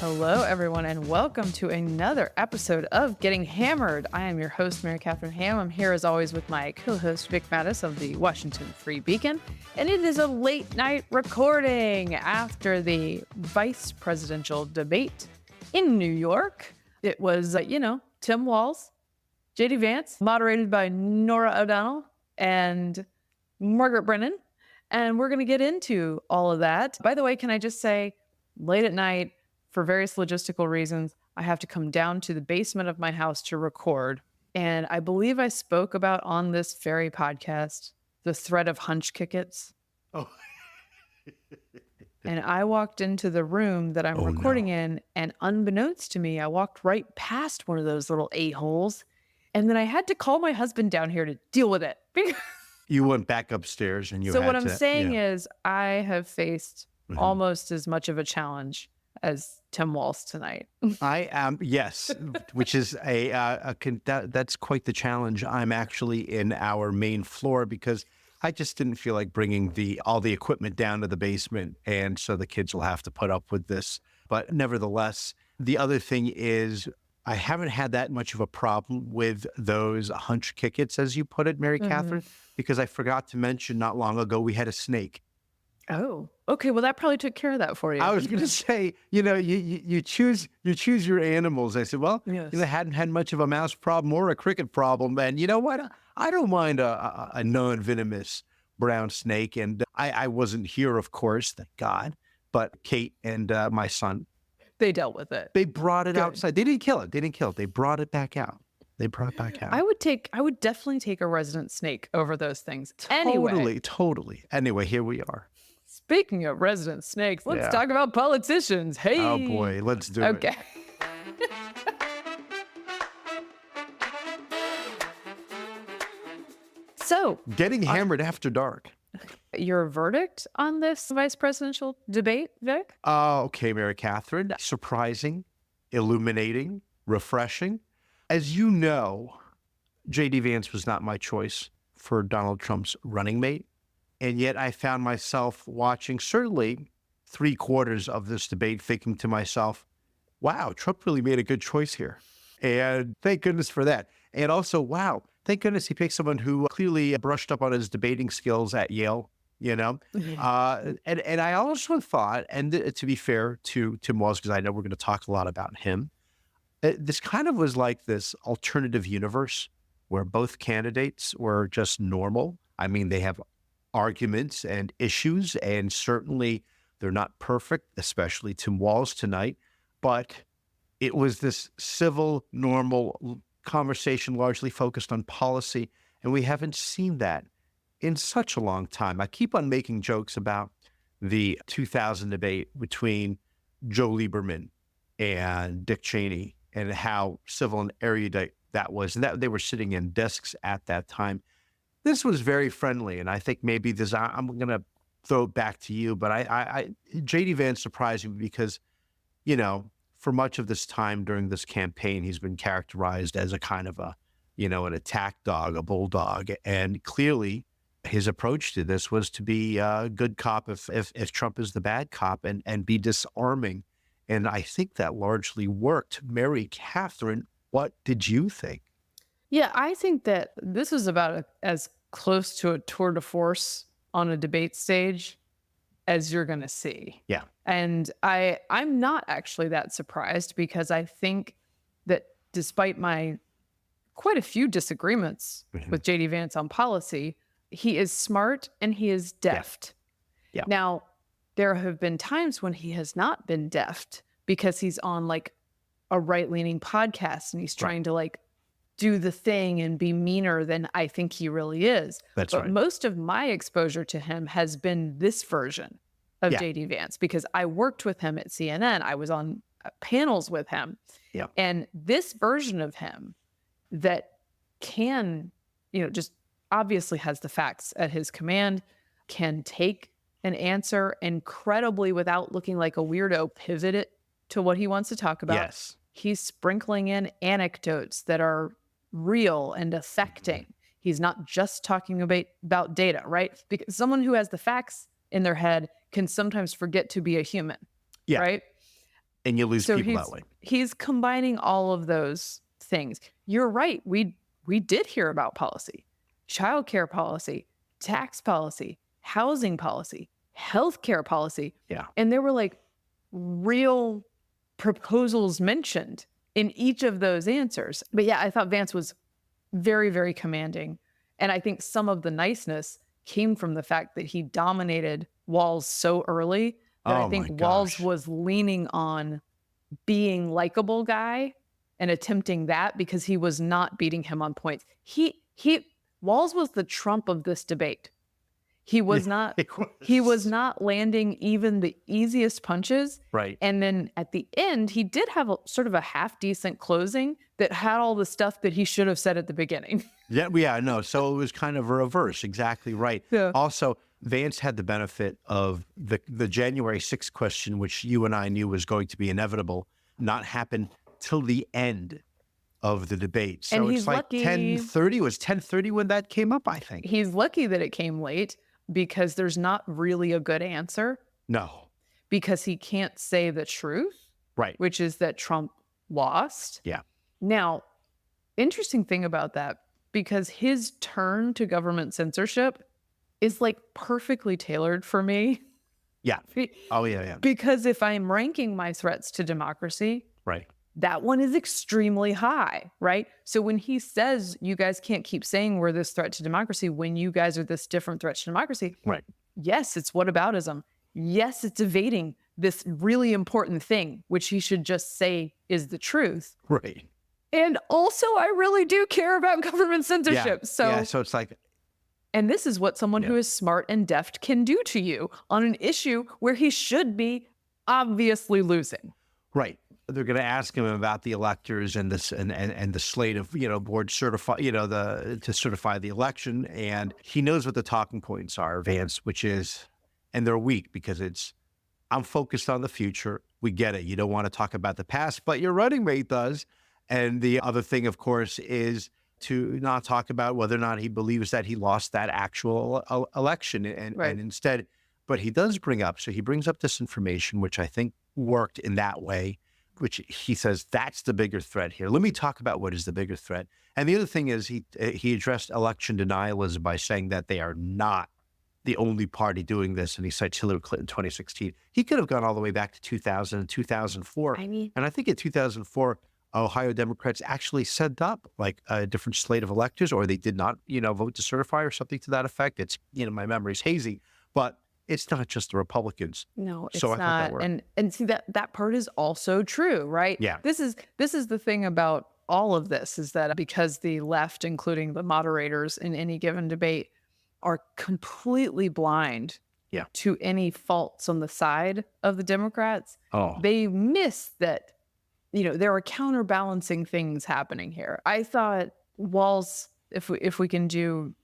Hello, everyone, and welcome to another episode of Getting Hammered. I am your host, Mary Katharine Ham. I'm here, as always, with my co-host, Vic Mattis of the Washington Free Beacon. And it is a late-night recording after the vice presidential debate in New York. It was, Tim Walz, J.D. Vance, moderated by Norah O'Donnell and Margaret Brennan. And we're going to get into all of that. By the way, can I just say, late at night, for various logistical reasons, I have to come down to the basement of my house to record. And I believe I spoke about on this very podcast the threat of hunch kickets. Oh. And I walked into the room that I'm recording in, and unbeknownst to me, I walked right past one of those little a-holes. And then I had to call my husband down here to deal with it. You went back upstairs and you So had what I'm to, saying is I have faced almost as much of a challenge as Tim Walz tonight. I am, yes, which is that's quite the challenge. I'm actually in our main floor because I just didn't feel like bringing all the equipment down to the basement. And so the kids will have to put up with this. But nevertheless, the other thing is I haven't had that much of a problem with those hunch kickets, as you put it, Mary Katharine, because I forgot to mention not long ago, we had a snake. Oh, okay. Well, that probably took care of that for you. I was going to say, you choose your animals. I said, well, yes. I hadn't had much of a mouse problem or a cricket problem. And you know what? I don't mind a non-venomous brown snake. And I wasn't here, of course, thank God. But Kate and my son, they dealt with it. They brought it outside. They didn't kill it. They brought it back out. I would definitely take a resident snake over those things. Totally. Anyway, here we are. Speaking of resident snakes, let's talk about politicians. Hey. Oh boy, let's do it. Okay. So, getting hammered after dark. Your verdict on this vice presidential debate, Vic? Okay, Mary Katharine. Surprising, illuminating, refreshing. As you know, J.D. Vance was not my choice for Donald Trump's running mate. And yet I found myself watching certainly 3/4 of this debate thinking to myself, wow, Trump really made a good choice here. And thank goodness for that. And also, wow, thank goodness he picked someone who clearly brushed up on his debating skills at Yale, And I also thought, and to be fair to Tim Walz, because I know we're going to talk a lot about him, this kind of was like this alternative universe where both candidates were just normal. I mean, they have arguments and issues, and certainly they're not perfect, especially Tim Walz tonight, but it was this civil, normal conversation largely focused on policy, and we haven't seen that in such a long time. I keep on making jokes about the 2000 debate between Joe Lieberman and Dick Cheney and how civil and erudite that was, and that they were sitting in desks at that time. This was very friendly, and I think maybe this, I'm going to throw it back to you, but J.D. Vance surprised me because, for much of this time during this campaign, he's been characterized as a kind of an attack dog, a bulldog, and clearly his approach to this was to be a good cop if Trump is the bad cop and be disarming, and I think that largely worked. Mary Katharine, what did you think? Yeah, I think that this is about as close to a tour de force on a debate stage as you're going to see. Yeah. And I'm not actually that surprised because I think that despite my quite a few disagreements with J.D. Vance on policy, he is smart and he is deft. Yeah. Now, there have been times when he has not been deft because he's on like a right-leaning podcast and he's trying to do the thing and be meaner than I think he really is. But most of my exposure to him has been this version of J.D. Vance because I worked with him at CNN. I was on panels with him. Yeah. And this version of him that can, just obviously has the facts at his command, can take an answer incredibly without looking like a weirdo, pivot it to what he wants to talk about. Yes. He's sprinkling in anecdotes that are real and affecting. He's not just talking about data, right? Because someone who has the facts in their head can sometimes forget to be a human, right? And you lose So people that way. he's combining all of those things. You're right. We did hear about policy, childcare policy, tax policy, housing policy, healthcare policy. Yeah. And there were like real proposals mentioned in each of those answers. But yeah, I thought Vance was very, very commanding. And I think some of the niceness came from the fact that he dominated Walz so early that I think Walz was leaning on being likable guy and attempting that because he was not beating him on points. Walz was the Trump of this debate. He was not landing even the easiest punches. Right. And then at the end, he did have a sort of a half decent closing that had all the stuff that he should have said at the beginning. Yeah, no. So it was kind of a reverse. Exactly right. Yeah. Also, Vance had the benefit of the January 6th question, which you and I knew was going to be inevitable, not happen till the end of the debate. So And it's he's like lucky. 10:30. It was 10:30 when that came up, I think. He's lucky that it came late because there's not really a good answer No. because he can't say the truth, Right. which is that Trump lost. Yeah. Now, interesting thing about that, because his turn to government censorship is like perfectly tailored for me. Yeah. Oh, yeah. Because if I'm ranking my threats to democracy, Right. that one is extremely high, right? So when he says you guys can't keep saying we're this threat to democracy when you guys are this different threat to democracy, Right. yes, it's whataboutism. Yes, it's evading this really important thing, which he should just say is the truth. Right. And also, I really do care about government censorship. So it's like, and this is what someone who is smart and deft can do to you on an issue where he should be obviously losing. right. They're going to ask him about the electors and this and the slate of, board certify, to certify the election. And he knows what the talking points are, Vance, which is, and they're weak because it's, I'm focused on the future. We get it. You don't want to talk about the past, but your running mate does. And the other thing, of course, is to not talk about whether or not he believes that he lost that actual election and instead, but he does bring up, so he brings up this information, which I think worked in that way, which he says, that's the bigger threat here. Let me talk about what is the bigger threat. And the other thing is he addressed election denialism by saying that they are not the only party doing this. And he cites Hillary Clinton 2016. He could have gone all the way back to 2000 and 2004. And I think in 2004, Ohio Democrats actually set up like a different slate of electors, or they did not, vote to certify or something to that effect. It's, my memory's hazy, but it's not just the Republicans. No, it's so I not. And see that part is also true, right? Yeah. This is the thing about all of this is that because the left, including the moderators in any given debate, are completely blind to any faults on the side of the Democrats. They miss that, there are counterbalancing things happening here. I thought Walz, if we can do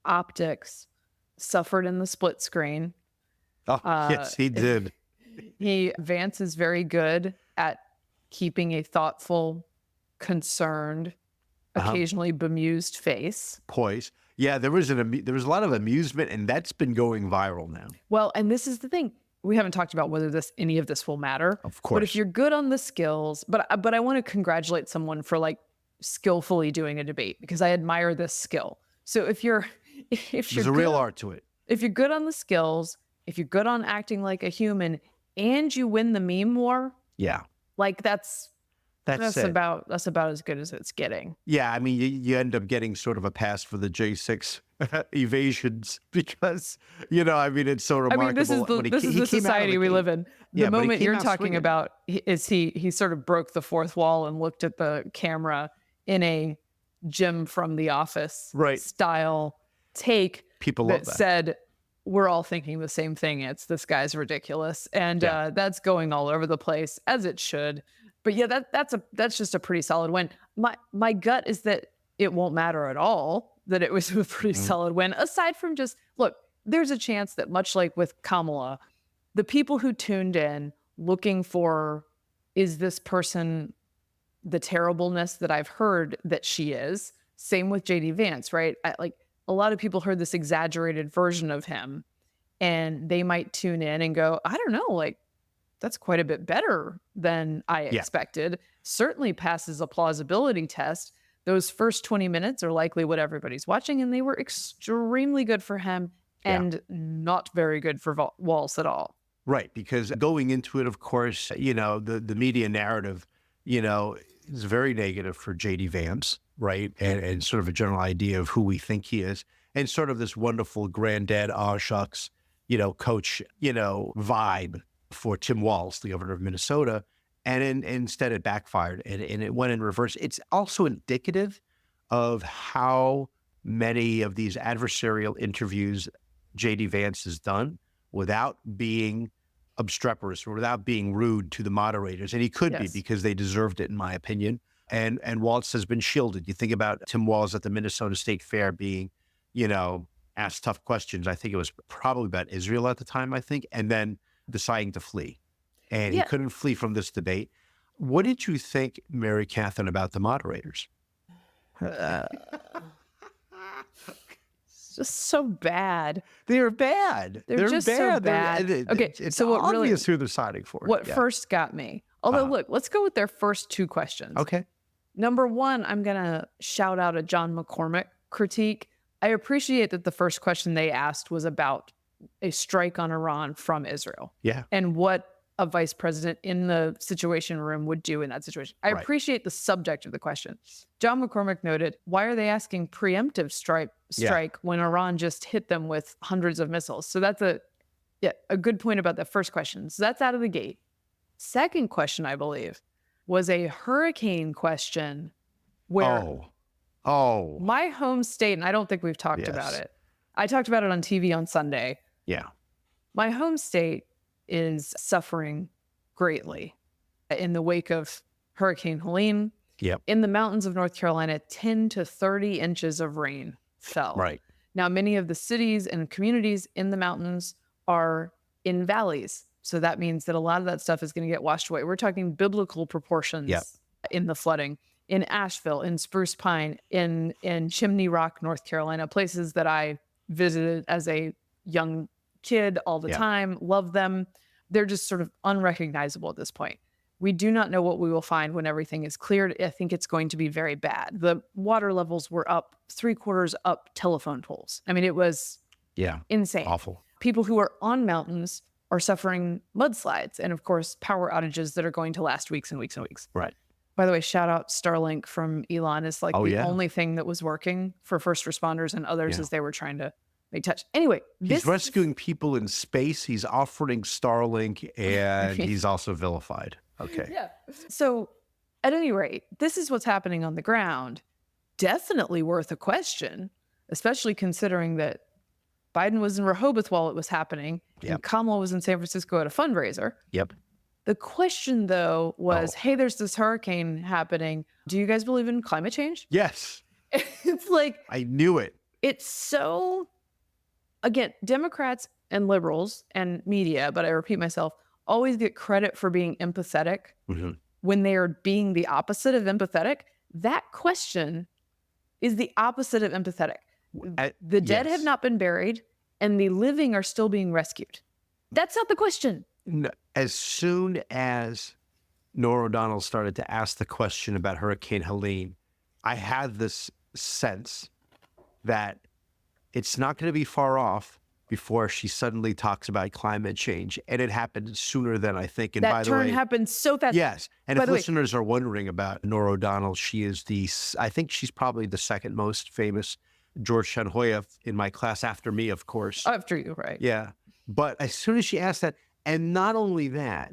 optics, suffered in the split screen. Yes, he did. Vance is very good at keeping a thoughtful, concerned, occasionally bemused face. Poise. Yeah, there was a lot of amusement, and that's been going viral now. Well, and this is the thing. We haven't talked about whether any of this will matter. Of course. But if you're good on the skills, but I want to congratulate someone for like skillfully doing a debate because I admire this skill. So if you're there's a real art to it. If you're good on the skills, if you're good on acting like a human, and you win the meme war, like that's about as good as it's getting. Yeah, I mean, you end up getting sort of a pass for the J6 evasions because, it's so remarkable. This is the society we live in. The moment you're talking about is he sort of broke the fourth wall and looked at the camera in a Jim from The Office style take. People love that. Said, we're all thinking the same thing. It's this guy's ridiculous. And that's going all over the place, as it should. But yeah, that's just a pretty solid win. My gut is that it won't matter at all, that it was a pretty solid win. Aside from just, look, there's a chance that much like with Kamala, the people who tuned in looking for, is this person the terribleness that I've heard that she is? Same with JD Vance, right? A lot of people heard this exaggerated version of him and they might tune in and go, I don't know, like that's quite a bit better than I Yeah. expected. Certainly passes a plausibility test. Those first 20 minutes are likely what everybody's watching, and they were extremely good for him Yeah. and not very good for Walz at all. Right, because going into it, of course, the media narrative, is very negative for J.D. Vance, right? And sort of a general idea of who we think he is, and sort of this wonderful granddad, aw shucks, coach, vibe for Tim Walz, the governor of Minnesota. And instead it backfired and it went in reverse. It's also indicative of how many of these adversarial interviews J.D. Vance has done without being obstreperous or without being rude to the moderators. And he could be, because they deserved it, in my opinion. And Walz has been shielded. You think about Tim Walz at the Minnesota State Fair being, asked tough questions. I think it was probably about Israel at the time, and then deciding to flee. And he couldn't flee from this debate. What did you think, Mary Catherine, about the moderators? Just so bad. They're bad. They're just bad. so bad. It's so what obvious who they're siding for. What first got me? Although, look, let's go with their first two questions. Okay. Number one, I'm going to shout out a John McCormick critique. I appreciate that the first question they asked was about a strike on Iran from Israel. Yeah. And what a vice president in the Situation Room would do in that situation. I appreciate the subject of the question. John McCormick noted, why are they asking preemptive strike when Iran just hit them with hundreds of missiles? So that's a good point about the first question. So that's out of the gate. Second question, I believe, was a hurricane question where my home state, and I don't think we've talked about it. I talked about it on TV on Sunday. Yeah. My home state is suffering greatly in the wake of Hurricane Helene. Yep. In the mountains of North Carolina, 10 to 30 inches of rain fell. Right. Now, many of the cities and communities in the mountains are in valleys. So that means that a lot of that stuff is going to get washed away. We're talking biblical proportions in the flooding. In Asheville, in Spruce Pine, in Chimney Rock, North Carolina, places that I visited as a young kid all the time, love them. They're just sort of unrecognizable at this point. We do not know what we will find when everything is cleared. I think it's going to be very bad. The water levels were up 3/4 up telephone poles. I mean, it was insane. Awful. People who are on mountains are suffering mudslides and, of course, power outages that are going to last weeks and weeks and weeks. Right. By the way, shout out Starlink from Elon is like the only thing that was working for first responders and others as they were trying to make touch. Anyway, he's rescuing people in space. He's offering Starlink, and he's also vilified. Okay. Yeah. So at any rate, this is what's happening on the ground. Definitely worth a question, especially considering that Biden was in Rehoboth while it was happening, and Kamala was in San Francisco at a fundraiser. Yep. The question, though, was, hey, there's this hurricane happening. Do you guys believe in climate change? Yes. It's like... I knew it. It's so... Again, Democrats and liberals and media, but I repeat myself, always get credit for being empathetic when they are being the opposite of empathetic. That question is the opposite of empathetic. The dead have not been buried, and the living are still being rescued. That's not the question. No, as soon as Norah O'Donnell started to ask the question about Hurricane Helene, I had this sense that it's not going to be far off before she suddenly talks about climate change. And it happened sooner than I think. And that by the way, turn happened so fast. Yes. And if listeners are wondering about Norah O'Donnell, she is I think she's probably the second most famous Georgetown Hoya in my class, after me, of course. After you, right. Yeah. But as soon as she asked that, and not only that,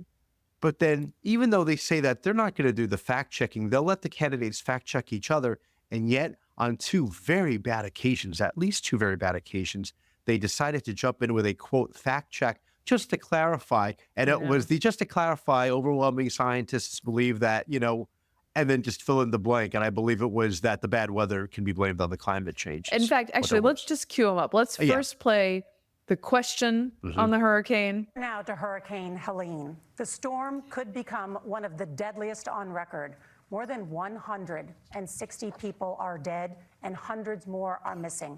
but then even though they say that they're not going to do the fact checking, they'll let the candidates fact check each other. And yet on two very bad occasions, at least two very bad occasions, they decided to jump in with a, quote, fact check just to clarify. And it was just to clarify, overwhelming scientists believe that, and then just fill in the blank. And I believe it was that the bad weather can be blamed on the climate change. In fact, actually, let's just cue them up. Let's first play the question on the hurricane. Now to Hurricane Helene. The storm could become one of the deadliest on record. More than 160 people are dead and hundreds more are missing.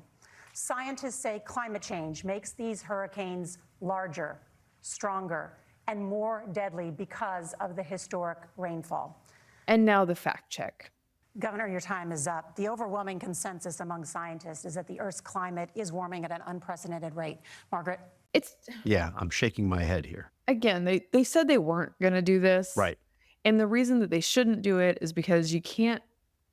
Scientists say climate change makes these hurricanes larger, stronger, and more deadly because of the historic rainfall. And now the fact check. Governor, your time is up. The overwhelming consensus among scientists is that the Earth's climate is warming at an unprecedented rate. Margaret? Yeah, I'm shaking my head here. Again, they said they weren't going to do this. Right. And the reason that they shouldn't do it is because you can't,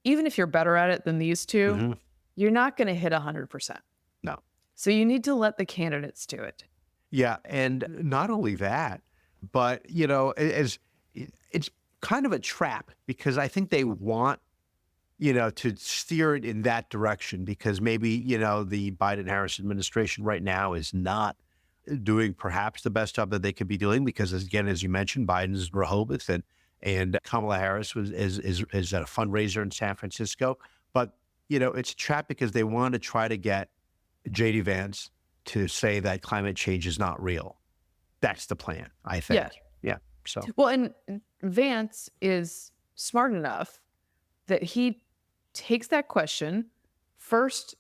even if you're better at it than these two, you're not going to hit 100%. No. So you need to let the candidates do it. Yeah, and not only that, but, you know, it's kind of a trap because I think they want, you know, to steer it in that direction because maybe, you know, the Biden-Harris administration right now is not doing perhaps the best job that they could be doing because, again, as you mentioned, Biden's in Rehoboth and Kamala Harris is at a fundraiser in San Francisco. But, you know, it's a trap because they want to try to get J.D. Vance to say that climate change is not real. That's the plan, I think. Yeah. So. Well, and Vance is smart enough that he takes that question, first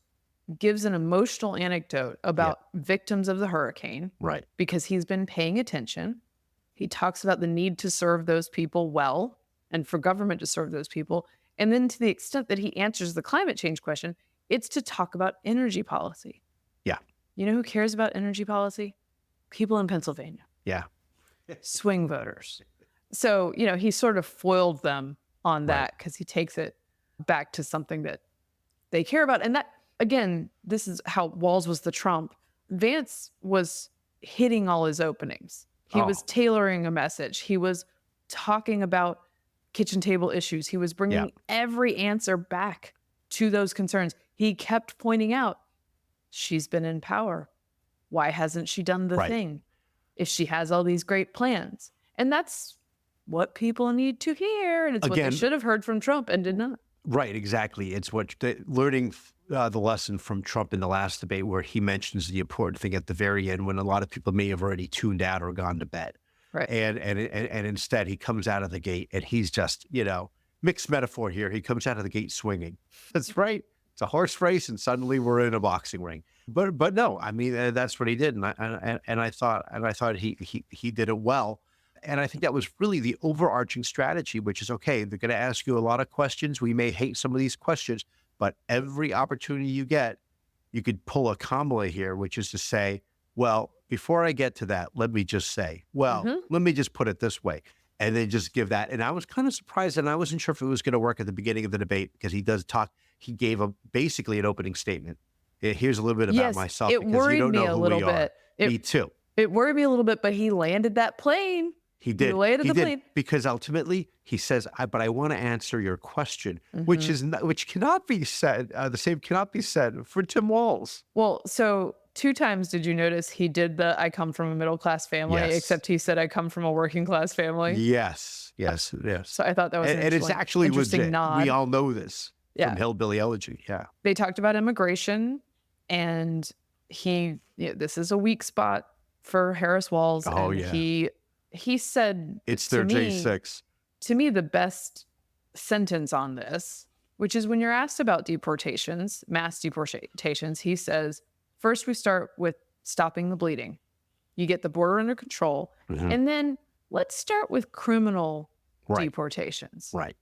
gives an emotional anecdote about victims of the hurricane. Right. Because he's been paying attention. He talks about the need to serve those people well and for government to serve those people. And then to the extent that he answers the climate change question, it's to talk about energy policy. Yeah. You know who cares about energy policy? People in Pennsylvania. Yeah. Swing voters. So, you know, he sort of foiled them on that because he takes it back to something that they care about. And that, again, this is how Walz was the Trump. Vance was hitting all his openings. He was tailoring a message. He was talking about kitchen table issues. He was bringing every answer back to those concerns. He kept pointing out, she's been in power. Why hasn't she done the thing? If she has all these great plans. And that's what people need to hear. And it's what they should have heard from Trump and did not. Right, exactly. It's what learning the lesson from Trump in the last debate where he mentions the important thing at the very end when a lot of people may have already tuned out or gone to bed. Right. And instead he comes out of the gate and he's just, you know, mixed metaphor here. He comes out of the gate swinging. That's right. It's a horse race and suddenly we're in a boxing ring. But no, I mean, that's what he did. And I thought he did it well. And I think that was really the overarching strategy, which is, okay, they're going to ask you a lot of questions. We may hate some of these questions, but every opportunity you get, you could pull a Kamala here, which is to say, well, before I get to that, let me just say, well, let me just put it this way, and then just give that. And I was kind of surprised, and I wasn't sure if it was going to work at the beginning of the debate because he does talk. He gave basically an opening statement. Here's a little bit about myself. It worried me a little bit. Me too. It worried me a little bit, but he landed that plane. He did. He landed the plane. Because ultimately he says, but I want to answer your question, which cannot be said. The same cannot be said for Tim Walz. Well, so 2 times did you notice he did the I come from a middle-class family, except he said I come from a working-class family? Yes. So I thought that was and it's actually interesting legit. nod. We all know this from Hillbilly Elegy. Yeah. They talked about immigration, and this is a weak spot for Harris Walz. Oh, and yeah. He said, it's their J6. To me, the best sentence on this, which is when you're asked about deportations, mass deportations, he says, first we start with stopping the bleeding. You get the border under control. And then let's start with criminal deportations. Right.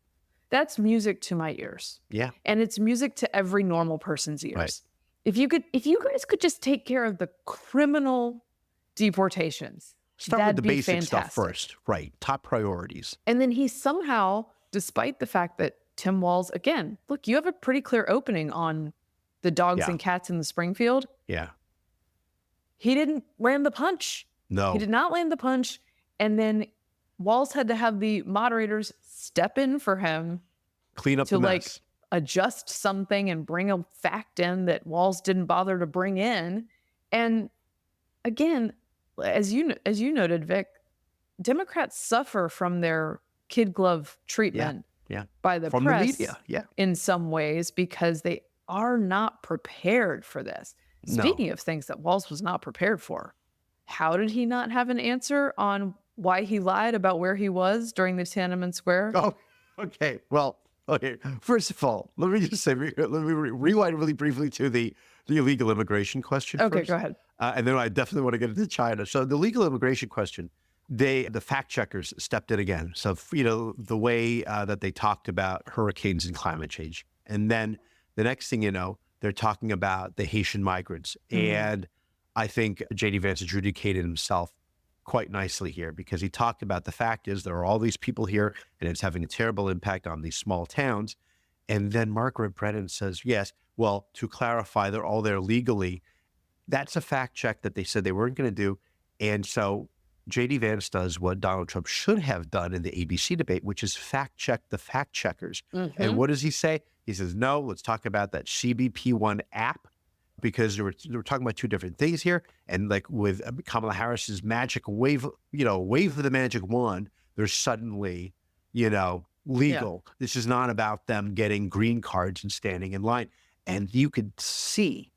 That's music to my ears. Yeah. And it's music to every normal person's ears. Right. If you guys could just take care of the criminal deportations, Start with the basic fantastic stuff first. Right. Top priorities. And then he somehow, despite the fact that Tim Walz, again, look, you have a pretty clear opening on the dogs and cats in the Springfield. Yeah. He didn't land the punch. No. He did not land the punch. And then Walz had to have the moderators step in for him. Clean up to the mess. Adjust something and bring a fact in that Walz didn't bother to bring in. And again, as you noted, Vic, Democrats suffer from their kid glove treatment by the from press the media. In some ways because they are not prepared for this. Speaking of things that Walz was not prepared for, how did he not have an answer on why he lied about where he was during the Tiananmen Square? Oh, okay. Well, okay. First of all, let me just say, let me rewind really briefly to the illegal immigration question. Okay, first. go ahead. And then I definitely want to get into China. So the legal immigration question, the fact checkers stepped in again. So, the way that they talked about hurricanes and climate change. And then the next thing you know, they're talking about the Haitian migrants. And I think J.D. Vance adjudicated himself quite nicely here, because he talked about the fact is there are all these people here and it's having a terrible impact on these small towns. And then Margaret Brennan says, yes, well, to clarify, they're all there legally. That's a fact check that they said they weren't going to do. And so J.D. Vance does what Donald Trump should have done in the ABC debate, which is fact check the fact checkers. And what does he say? He says, no, let's talk about that CBP1 app, because they were talking about two different things here. And like with Kamala Harris's magic wave, wave of the magic wand, there's suddenly, legal. Yeah. This is not about them getting green cards and standing in line. And you could see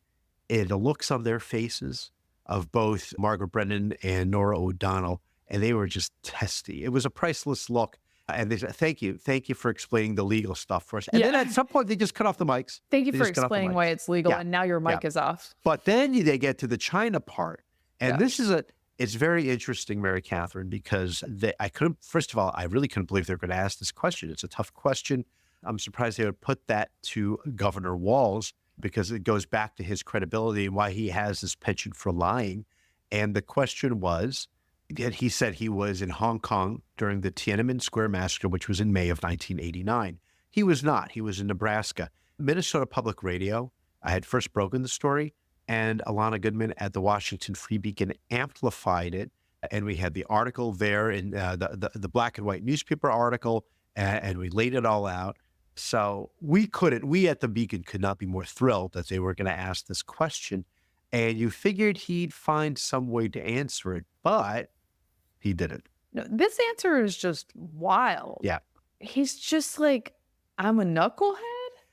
in the looks on their faces of both Margaret Brennan and Norah O'Donnell, and they were just testy. It was a priceless look. And they said, thank you for explaining the legal stuff for us. And then at some point, they just cut off the mics. Thank you for explaining why it's legal, and now your mic is off. But then they get to the China part. And this is it's very interesting, Mary Catherine, because first of all, I really couldn't believe they were going to ask this question. It's a tough question. I'm surprised they would put that to Governor Walz, because it goes back to his credibility and why he has this penchant for lying. And the question was, he said he was in Hong Kong during the Tiananmen Square Massacre, which was in May of 1989. He was not. He was in Nebraska. Minnesota Public Radio, I had first broken the story, and Alana Goodman at the Washington Free Beacon amplified it. And we had the article there in the black and white newspaper article, and we laid it all out. So we at the Beacon could not be more thrilled that they were going to ask this question. And you figured he'd find some way to answer it, but he didn't. No, this answer is just wild. Yeah. He's just like, I'm a knucklehead?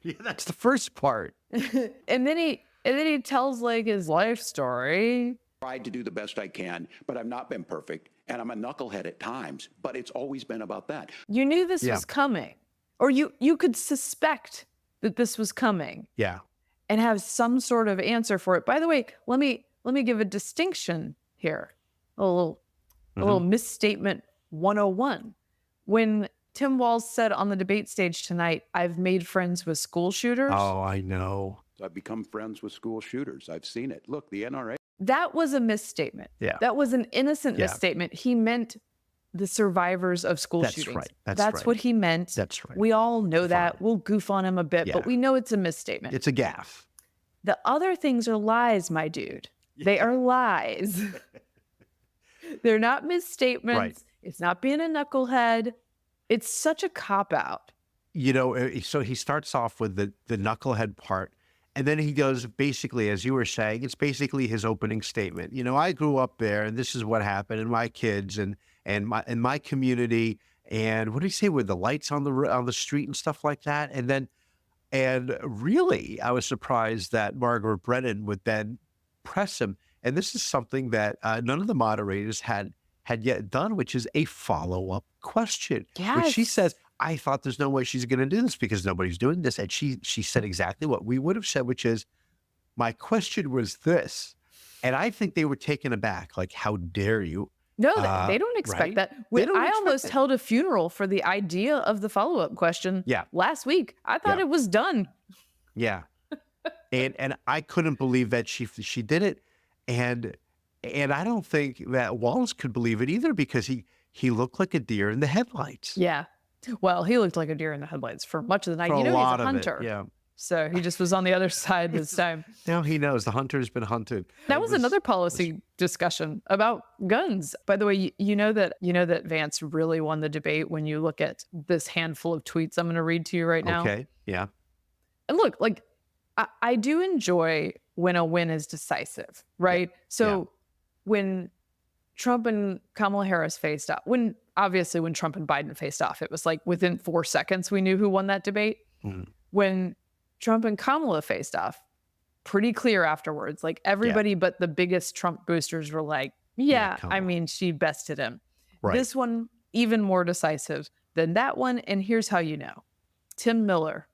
Yeah, that's the first part. and then he tells like his life story. Tried to do the best I can, but I've not been perfect. And I'm a knucklehead at times, but it's always been about that. You knew this was coming, or you could suspect that this was coming. Yeah. And have some sort of answer for it. By the way, let me give a distinction here. A little misstatement 101. When Tim Walz said on the debate stage tonight, I've made friends with school shooters. Oh, I know. I've become friends with school shooters. I've seen it. Look, the NRA. That was a misstatement. Yeah. That was an innocent misstatement. He meant the survivors of school shootings. Right. That's right. what he meant. That's right. We all know that. We'll goof on him a bit, but we know it's a misstatement. It's a gaffe. The other things are lies, my dude. They are lies. They're not misstatements. Right. It's not being a knucklehead. It's such a cop-out. So he starts off with the knucklehead part, and then he goes basically, as you were saying, it's basically his opening statement. I grew up there, and this is what happened, and my kids, and my community, and what did he say, with the lights on the street and stuff like that, and really, I was surprised that Margaret Brennan would then press him. And this is something that none of the moderators had yet done, which is a follow-up question. Yes. Which she says, I thought there's no way she's going to do this because nobody's doing this. And she said exactly what we would have said, which is, my question was this. And I think they were taken aback, like, how dare you? No, they don't expect that. I almost held a funeral for the idea of the follow-up question last week. I thought it was done. Yeah. and I couldn't believe that she did it. And I don't think that Walz could believe it either, because he looked like a deer in the headlights. Yeah. Well, he looked like a deer in the headlights for much of the night. For he's a lot of hunter. it, yeah. So he just was on the other side this time. Now he knows the hunter's been hunted. That was another policy discussion about guns. By the way, you know that Vance really won the debate when you look at this handful of tweets I'm going to read to you right now. Okay, yeah. And look, like, I do enjoy when a win is decisive, right? So when Trump and Kamala Harris faced off, when Trump and Biden faced off, it was like within 4 seconds we knew who won that debate. When Trump and Kamala faced off, pretty clear afterwards. Like, everybody but the biggest Trump boosters were like, she bested him. Right. This one, even more decisive than that one. And here's how you know. Tim Miller,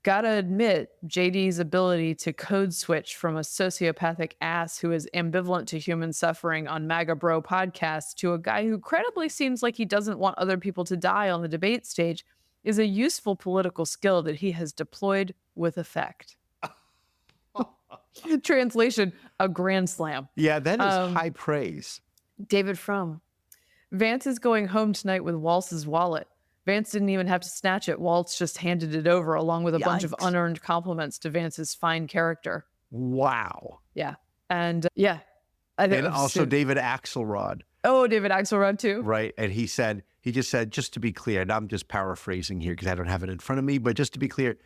Gotta admit, JD's ability to code switch from a sociopathic ass who is ambivalent to human suffering on MAGA Bro podcast to a guy who credibly seems like he doesn't want other people to die on the debate stage is a useful political skill that he has deployed with effect. Translation, a grand slam. Yeah, that is high praise. David Frum. Vance is going home tonight with Walz's wallet. Vance didn't even have to snatch it. Walz just handed it over along with a bunch of unearned compliments to Vance's fine character. Wow. Yeah. And yeah. I think and also David Axelrod. Oh, David Axelrod too? Right. And he just said, just to be clear, and I'm just paraphrasing here because I don't have it in front of me, but just to be clear,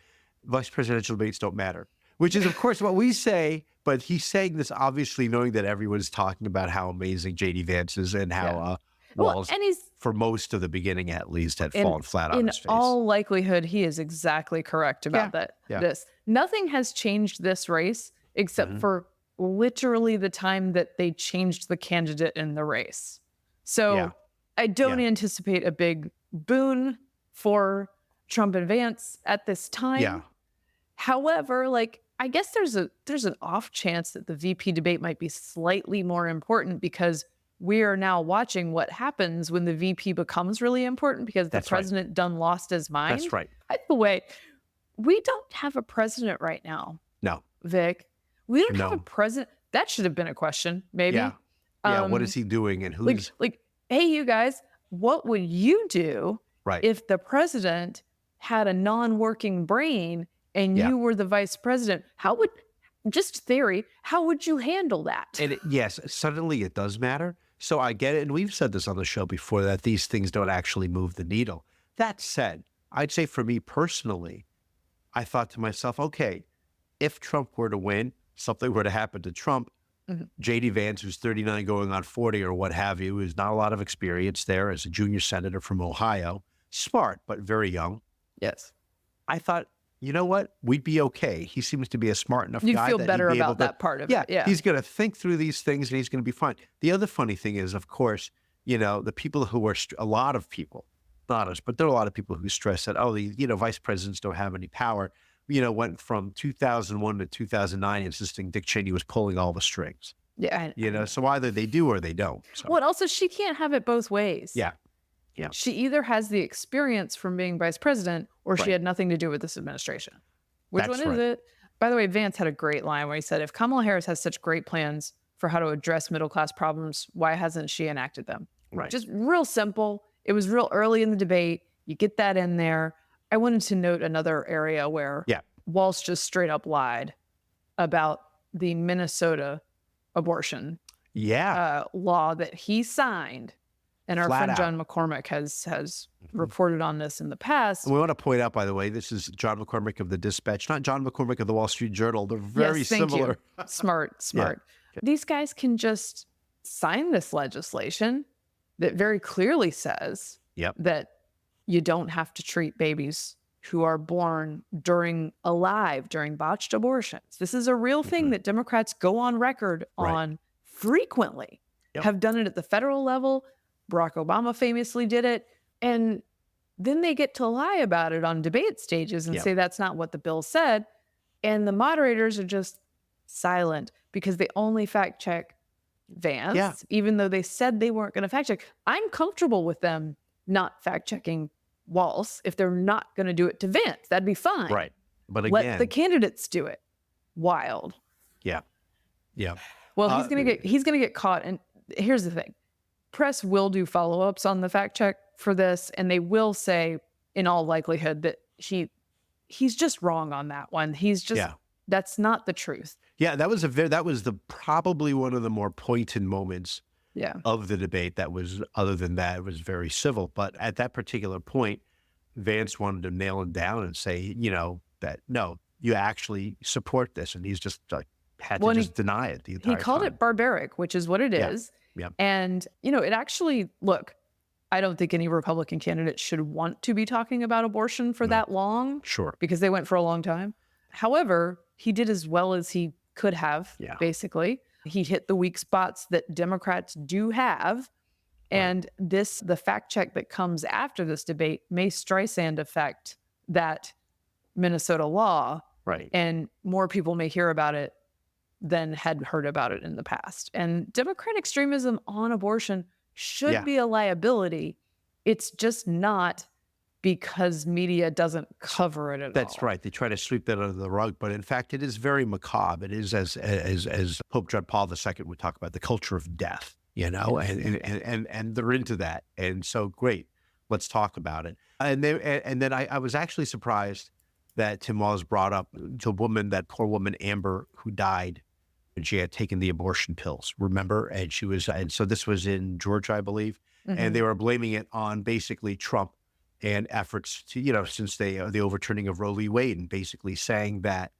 vice presidential debates don't matter. Which is, of course, what we say, but he's saying this obviously knowing that everyone's talking about how amazing J.D. Vance is and how Walz, and he's, for most of the beginning at least, had fallen flat on his face. In all likelihood, he is exactly correct about that. Yeah. This. Nothing has changed this race except for literally the time that they changed the candidate in the race. So I don't anticipate a big boon for Trump and Vance at this time. Yeah. However, I guess there's an off chance that the VP debate might be slightly more important because we are now watching what happens when the VP becomes really important because the president done lost his mind. That's right. By the way, we don't have a president right now. No. Vic. We don't have a president. That should have been a question, maybe. Yeah. Yeah. What is he doing and who's hey, you guys, what would you do if the president had a non-working brain and you were the vice president? How would you handle that? And yes, suddenly it does matter. So I get it. And we've said this on the show before that these things don't actually move the needle. That said, I'd say for me personally, I thought to myself, okay, if Trump were to win, something were to happen to Trump, J.D. Vance, who's 39 going on 40 or what have you, who's not a lot of experience there as a junior senator from Ohio, smart, but very young. Yes. I thought, you know what? We'd be okay. He seems to be a smart enough guy. You feel better about that part of it. Yeah. He's going to think through these things and he's going to be fine. The other funny thing is, of course, the people who are, a lot of people, not us, but there are a lot of people who stress that, vice presidents don't have any power, went from 2001 to 2009 insisting Dick Cheney was pulling all the strings. Yeah. So either they do or they don't. So. Well, also, she can't have it both ways. Yeah. Yeah. She either has the experience from being vice president or she had nothing to do with this administration. Which one is it? By the way, Vance had a great line where he said, if Kamala Harris has such great plans for how to address middle-class problems, why hasn't she enacted them? Right. Just real simple. It was real early in the debate. You get that in there. I wanted to note another area where Walz just straight up lied about the Minnesota abortion law that he signed. And our friend John McCormick has reported on this in the past. And we want to point out, by the way, this is John McCormick of the Dispatch, not John McCormick of the Wall Street Journal. They're very similar. You. Smart. Yeah. These guys can just sign this legislation that very clearly says that you don't have to treat babies who are born during botched abortions. This is a real thing that Democrats go on record on frequently, have done it at the federal level. Barack Obama famously did it. And then they get to lie about it on debate stages and say that's not what the bill said. And the moderators are just silent because they only fact check Vance, even though they said they weren't going to fact check. I'm comfortable with them not fact checking Walz if they're not going to do it to Vance. That'd be fine. Right. But again, let the candidates do it. Wild. Yeah. Yeah. Well, he's going to get caught. And here's the thing. Press will do follow-ups on the fact check for this, and they will say, in all likelihood, that he's just wrong on that one. He's just that's not the truth. Yeah, that was probably one of the more pointed moments of the debate. That was, other than that, it was very civil. But at that particular point, Vance wanted to nail him down and say, that no, you actually support this, and he's just had to deny it the entire time. He called it barbaric, which is what it is. Yeah. And, it actually, look, I don't think any Republican candidate should want to be talking about abortion for that long. Sure. Because they went for a long time. However, he did as well as he could have, basically. He hit the weak spots that Democrats do have. And the fact check that comes after this debate may Streisand effect that Minnesota law, Right. and more people may hear about it than had heard about it in the past. And Democrat extremism on abortion should Yeah. be a liability. It's just not, because media doesn't cover it at all. That's right. They try to sweep that under the rug, but in fact, it is very macabre. It is, as Pope John Paul II would talk about, the culture of death, and they're into that. And so, great, let's talk about it. And then I was actually surprised that Tim Walz brought up that poor woman Amber, who died and she had taken the abortion pills. Remember, and so this was in Georgia, I believe, and they were blaming it on basically Trump and efforts to, since the overturning of Roe v. Wade, and basically saying that,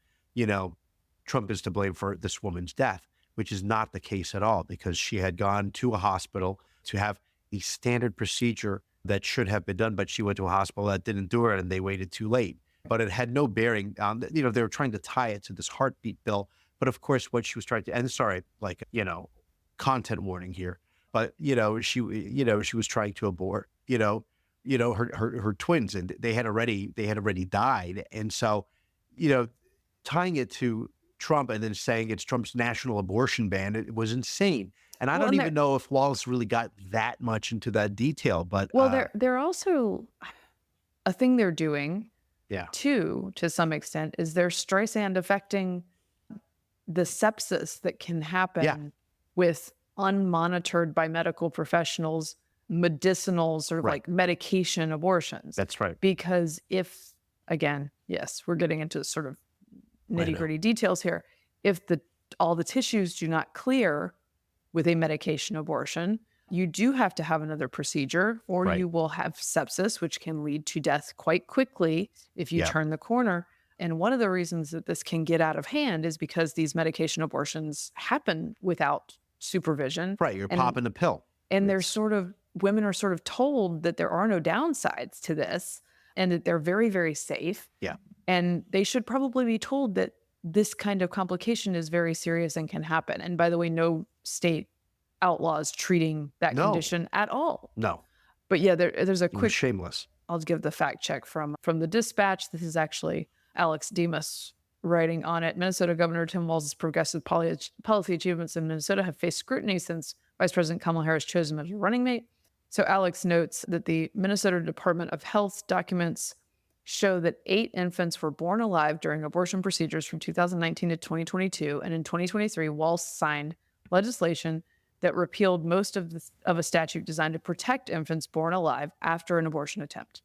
Trump is to blame for this woman's death, which is not the case at all, because she had gone to a hospital to have a standard procedure that should have been done, but she went to a hospital that didn't do it, and they waited too late. But it had no bearing on, they were trying to tie it to this heartbeat bill. But of course, what she was trying to, and sorry, content warning here, but, she was trying to abort, her twins, and they had already died. And so, tying it to Trump and then saying it's Trump's national abortion ban, it was insane. And I don't even know if Walz really got that much into that detail, but they're also, a thing they're doing too, to some extent, is they're Streisand affecting the sepsis that can happen with unmonitored by medical professionals, medicinal sort of like medication abortions. That's right. Because if, again, yes, we're getting into sort of nitty-gritty details here. If all the tissues do not clear with a medication abortion, you do have to have another procedure, or you will have sepsis, which can lead to death quite quickly if you turn the corner. And one of the reasons that this can get out of hand is because these medication abortions happen without supervision. Right, you're popping a pill. And women are sort of told that there are no downsides to this and that they're very, very safe. Yeah. And they should probably be told that this kind of complication is very serious and can happen. And by the way, no state outlaws treating that condition at all. No. But yeah, there's a quick... shameless. I'll give the fact check from the Dispatch. This is actually Alex Demas writing on it. Minnesota Governor Tim Walz's progressive policy achievements in Minnesota have faced scrutiny since Vice President Kamala Harris chose him as a running mate. So Alex notes that the Minnesota Department of Health documents show that 8 infants were born alive during abortion procedures from 2019 to 2022. And in 2023, Walz signed legislation that repealed most of a statute designed to protect infants born alive after an abortion attempt.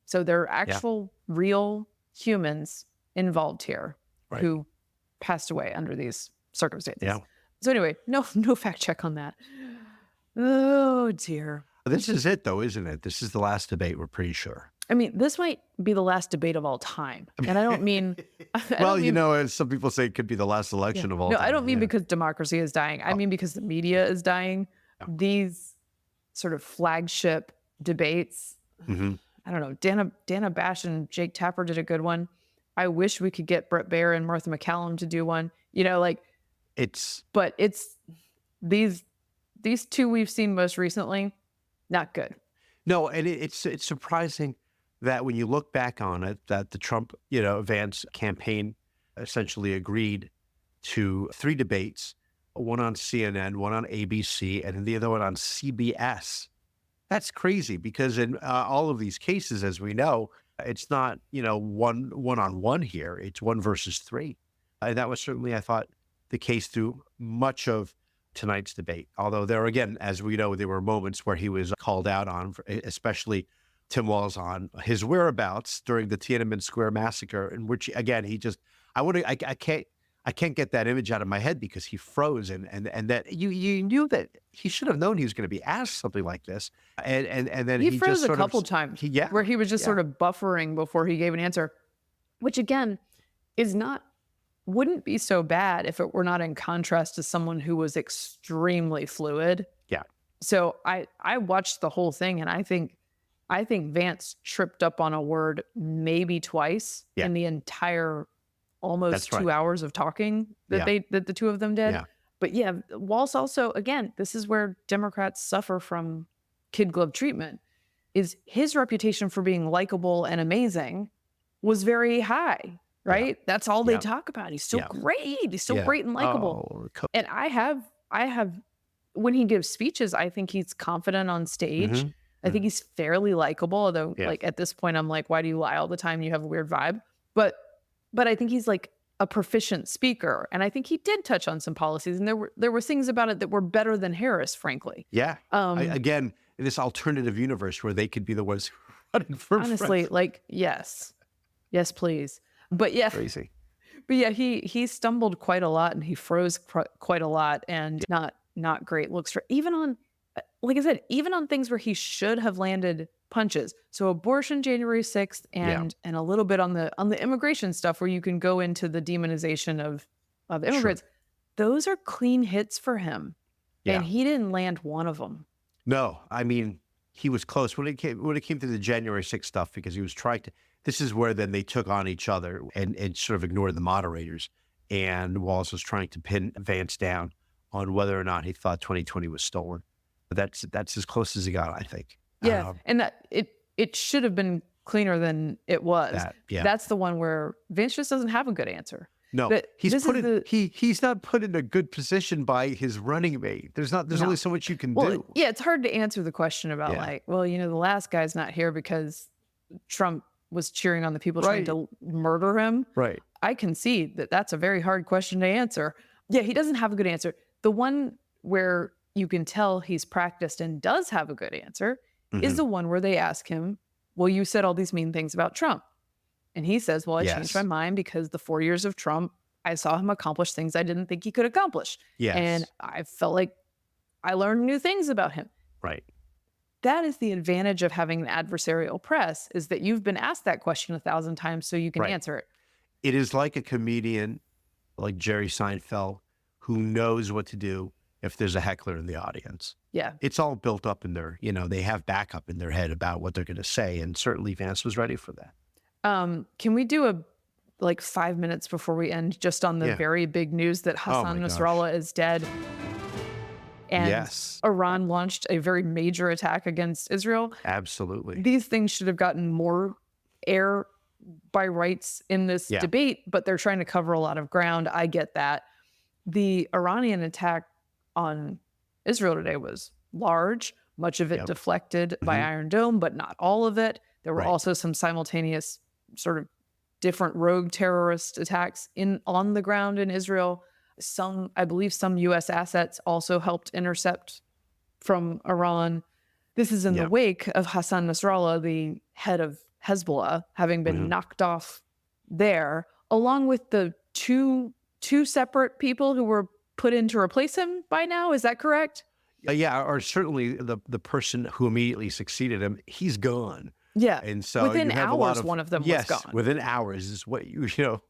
So there are actual real humans involved here who passed away under these circumstances. Yeah. So anyway, no fact check on that. Oh dear. This is it though, isn't it? This is the last debate, we're pretty sure. I mean, this might be the last debate of all time. And I don't mean... as some people say, it could be the last election of all time. No, I don't mean because democracy is dying. I mean because the media is dying. These sort of flagship debates, I don't know, Dana Bash and Jake Tapper did a good one. I wish we could get Brett Baer and Martha McCallum to do one. But it's these two we've seen most recently, not good. No, and it's surprising that when you look back on it, that the Trump, Vance campaign essentially agreed to 3 debates, one on CNN, one on ABC, and the other one on CBS. That's crazy because in all of these cases, as we know, it's not, one-on-one here. It's 1 versus 3. And that was certainly, I thought, the case through much of tonight's debate. Although there, again, as we know, there were moments where he was called out on, especially Tim Walz, on his whereabouts during the Tiananmen Square Massacre, in which, again, I can't get that image out of my head because he froze, and that you knew that he should have known he was going to be asked something like this, and then he froze just a couple times, where he was just sort of buffering before he gave an answer, which again wouldn't be so bad if it were not in contrast to someone who was extremely fluid. Yeah. So I watched the whole thing, and I think Vance tripped up on a word maybe twice in the entire almost 2 hours of talking that the two of them did. Yeah. But yeah, Walz also, again, this is where Democrats suffer from kid glove treatment, is his reputation for being likable and amazing was very high, right? That's all they talk about. He's so Yeah. great. He's so great and likable. Oh, And I have, when he gives speeches, I think he's confident on stage. I think he's fairly likable, although like at this point, I'm like, why do you lie all the time? You have a weird vibe. But I think he's like a proficient speaker. And I think he did touch on some policies. And there were things about it that were better than Harris, frankly. Yeah. Again, in this alternative universe where they could be the ones running for honestly, like, yes, please. But yeah, crazy. But yeah, he stumbled quite a lot and he froze quite a lot, and not great looks for, even on, like I said, even on things where he should have landed punches. So abortion January 6th and a little bit on the immigration stuff where you can go into the demonization of immigrants. Sure. Those are clean hits for him. Yeah. And he didn't land one of them. No, I mean, he was close when it came to the January 6th stuff, because he was trying to, this is where then they took on each other and sort of ignored the moderators. And Walz was trying to pin Vance down on whether or not he thought 2020 was stolen. But that's as close as he got, I think. Yeah, and that it should have been cleaner than it was. That's the one where Vance just doesn't have a good answer. No, he's not put in a good position by his running mate. There's only so much you can do. Yeah, it's hard to answer the question about like, well, the last guy's not here because Trump was cheering on the people trying to murder him. Right. I concede that that's a very hard question to answer. Yeah, he doesn't have a good answer. The one where you can tell he's practiced and does have a good answer is the one where they ask him, well, you said all these mean things about Trump. And he says, well, I changed my mind because the 4 years of Trump, I saw him accomplish things I didn't think he could accomplish. Yes. And I felt like I learned new things about him. Right. That is the advantage of having an adversarial press, is that you've been asked that question 1,000 times so you can answer it. It is like a comedian like Jerry Seinfeld who knows what to do if there's a heckler in the audience. Yeah. It's all built up in their, they have backup in their head about what they're going to say. And certainly Vance was ready for that. Can we do 5 minutes before we end just on the very big news that Hassan Nasrallah is dead? And Iran launched a very major attack against Israel. Absolutely. These things should have gotten more air by rights in this debate, but they're trying to cover a lot of ground. I get that. The Iranian attack on Israel today was large, much of it deflected by Iron Dome, but not all of it. There were also some simultaneous sort of different rogue terrorist attacks on the ground in Israel. I believe some U.S. assets also helped intercept from Iran. This is in the wake of Hassan Nasrallah, the head of Hezbollah, having been knocked off there, along with the two separate people who were put in to replace him by now. Is that correct? Or certainly the person who immediately succeeded him, he's gone. Yeah. And so within hours, one of them was gone. Within hours is what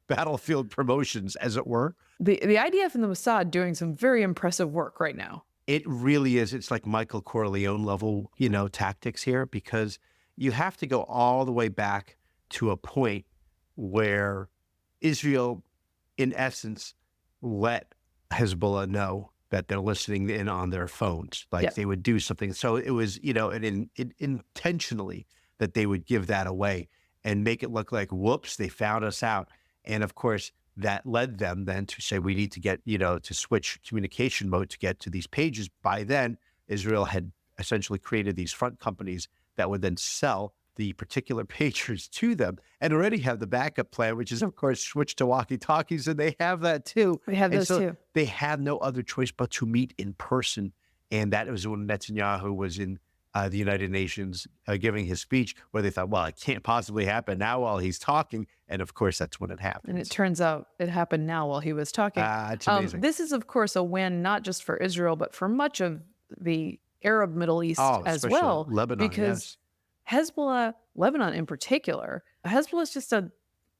battlefield promotions, as it were. The IDF and the Mossad doing some very impressive work right now. It really is. It's like Michael Corleone level, tactics here, because you have to go all the way back to a point where Israel, in essence, let Hezbollah know that they're listening in on their phones, they would do something. So it was, intentionally that they would give that away and make it look like, whoops, they found us out. And of course, that led them then to say, we need to get, to switch communication mode to get to these pages. By then, Israel had essentially created these front companies that would then sell the particular pagers to them and already have the backup plan, which is, of course, switch to walkie-talkies, and they have that too. We have those too. They had no other choice but to meet in person. And that was when Netanyahu was in the United Nations giving his speech, where they thought, well, it can't possibly happen now while he's talking. And of course, that's when it happened. And it turns out it happened now while he was talking. It's amazing. This is, of course, a win, not just for Israel, but for much of the Arab Middle East as well. Lebanon, because Hezbollah, Lebanon in particular, Hezbollah is just a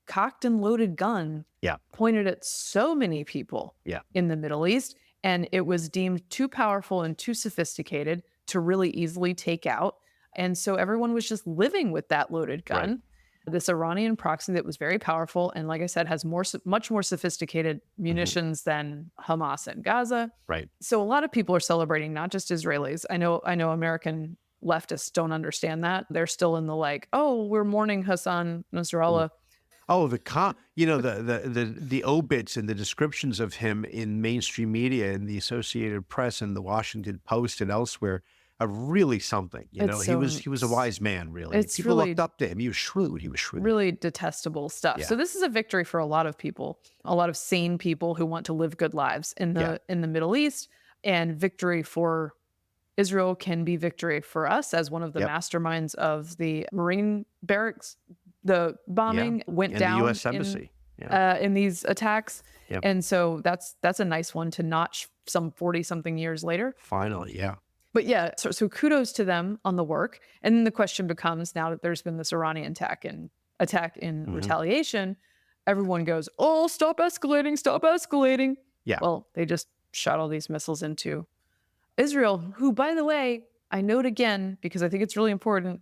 cocked and loaded gun pointed at so many people in the Middle East. And it was deemed too powerful and too sophisticated to really easily take out. And so everyone was just living with that loaded gun. Right. This Iranian proxy that was very powerful and, like I said, has much more sophisticated munitions than Hamas in Gaza. Right. So a lot of people are celebrating, not just Israelis. I know American leftists don't understand that. They're still in the we're mourning Hassan Nasrallah. Oh, the obits and the descriptions of him in mainstream media and the Associated Press and the Washington Post and elsewhere are really something. You know, he was a wise man, really. People looked up to him. He was shrewd. Really detestable stuff. Yeah. So this is a victory for a lot of people, a lot of sane people who want to live good lives in the Middle East, and victory for Israel can be victory for us as one of the masterminds of the Marine barracks. The bombing went and down the U.S. Embassy in these attacks. Yep. And so that's a nice one to notch some 40-something years later. Finally, yeah. But yeah, so kudos to them on the work. And then the question becomes, now that there's been this Iranian attack in retaliation, everyone goes, oh, stop escalating. Yeah. Well, they just shot all these missiles into Israel, who, by the way, I note again, because I think it's really important,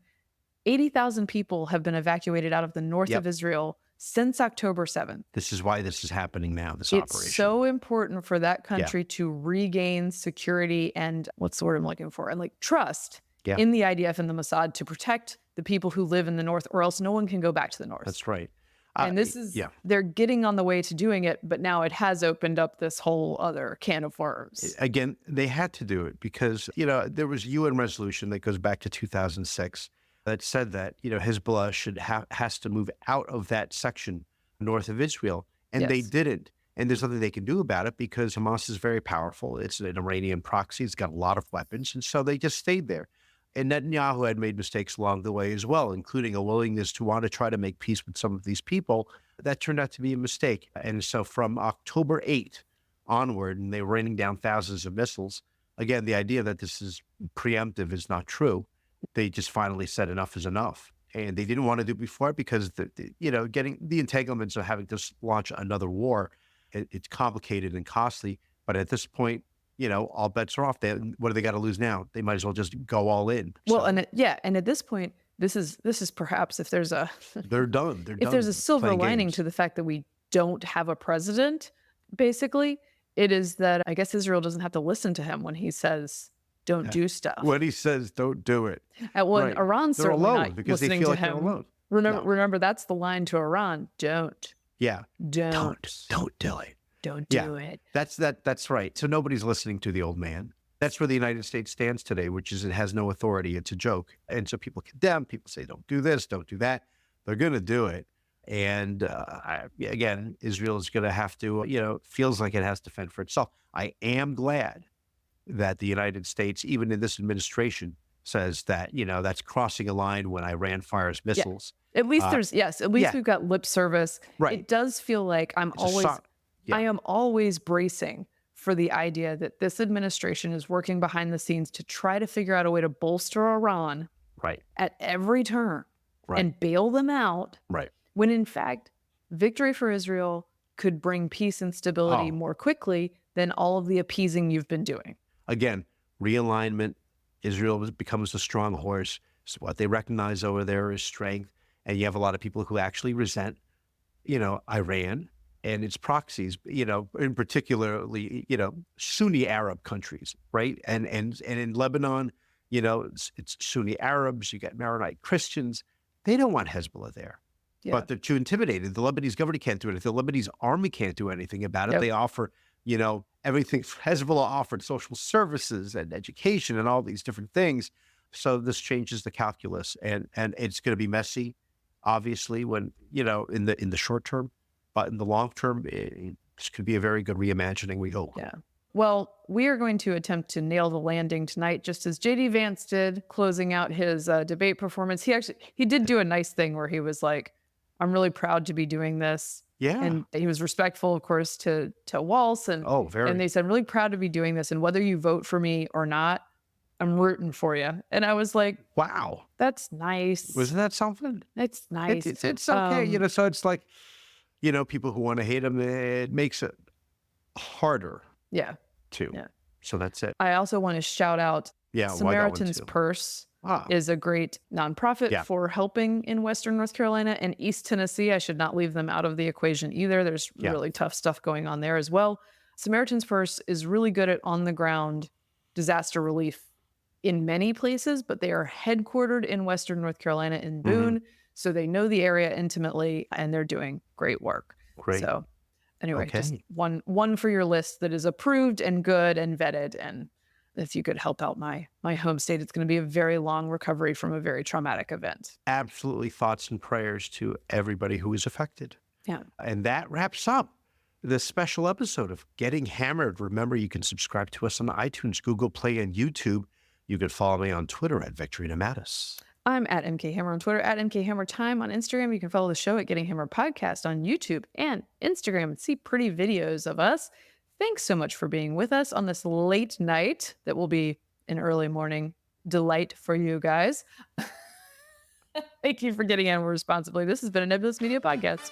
80,000 people have been evacuated out of the north of Israel since October 7th. This is why this is happening now, this operation. It's so important for that country to regain security and what's the word I'm looking for? And like trust in the IDF and the Mossad to protect the people who live in the north, or else no one can go back to the north. That's right. And this is, they're getting on the way to doing it, but now it has opened up this whole other can of worms. Again, they had to do it because, you know, there was a UN resolution that goes back to 2006 that said that, you know, Hezbollah has to move out of that section north of Israel. And they didn't. And there's nothing they can do about it because Hamas is very powerful. It's an Iranian proxy. It's got a lot of weapons. And so they just stayed there. And Netanyahu had made mistakes along the way as well, including a willingness to want to try to make peace with some of these people. That turned out to be a mistake. And so from October 8th onward, and they were raining down thousands of missiles, again, the idea that this is preemptive is not true. They just finally said enough is enough. And they didn't want to do it before because, getting the entanglements of having to launch another war, it's complicated and costly. But at this point, you know, all bets are off. What do they got to lose now? They might as well just go all in. Well, and at this point, this is perhaps if there's a they're done. If there's a silver lining to the fact that we don't have a president, basically, it is that I guess Israel doesn't have to listen to him when he says don't do stuff. When he says don't do it. When Iran's certainly alone not because they listening feel to like him. They're alone. Remember, that's the line to Iran: don't. Yeah. Don't do it. Don't do it. That's right. So nobody's listening to the old man. That's where the United States stands today, which is it has no authority. It's a joke. And so people condemn, people say, don't do this, don't do that. They're going to do it. And again, Israel is going to have to, feels like it has to fend for itself. I am glad that the United States, even in this administration, says that, that's crossing a line when Iran fires missiles. Yeah. At least we've got lip service. Right. It does feel like I am always bracing for the idea that this administration is working behind the scenes to try to figure out a way to bolster Iran at every turn and bail them out. Right. When in fact, victory for Israel could bring peace and stability more quickly than all of the appeasing you've been doing. Again, realignment, Israel becomes a strong horse. So what they recognize over there is strength. And you have a lot of people who actually resent, Iran and its proxies, in particularly, Sunni Arab countries, right? And in Lebanon, it's Sunni Arabs, you got Maronite Christians. They don't want Hezbollah there. Yeah. But they're too intimidated. The Lebanese government can't do anything. The Lebanese army can't do anything about it. Yep. They offer, everything. Hezbollah offered social services and education and all these different things. So this changes the calculus, and it's going to be messy, obviously, when, in the short term. But in the long term, this could be a very good reimagining, we hope. Yeah. Well, we are going to attempt to nail the landing tonight, just as J.D. Vance did, closing out his debate performance. He did do a nice thing where he was like, I'm really proud to be doing this. Yeah. And he was respectful, of course, to Walz. And they said, I'm really proud to be doing this. And whether you vote for me or not, I'm rooting for you. And I was like, wow, that's nice. Wasn't that something? It's nice. It's okay. So it's like, people who want to hate him, it makes it harder. Yeah. Too. Yeah. So that's it. I also want to shout out Samaritan's Purse is a great nonprofit for helping in Western North Carolina and East Tennessee. I should not leave them out of the equation either. There's really tough stuff going on there as well. Samaritan's Purse is really good at on-the-ground disaster relief in many places, but they are headquartered in Western North Carolina in Boone. Mm-hmm. So they know the area intimately and they're doing great work. Great. So anyway, Okay. just one for your list that is approved and good and vetted. And if you could help out my home state, it's going to be a very long recovery from a very traumatic event. Absolutely, thoughts and prayers to everybody who is affected. Yeah. And that wraps up this special episode of Getting Hammered. Remember, you can subscribe to us on iTunes, Google Play, and YouTube. You can follow me on Twitter at Victorina Mattis. I'm at MK Hammer on Twitter, at MK Hammer Time on Instagram. You can follow the show at Getting Hammered Podcast on YouTube and Instagram and see pretty videos of us. Thanks so much for being with us on this late night that will be an early morning delight for you guys. Thank you for getting hammered responsibly. This has been a Nebulous Media Podcast.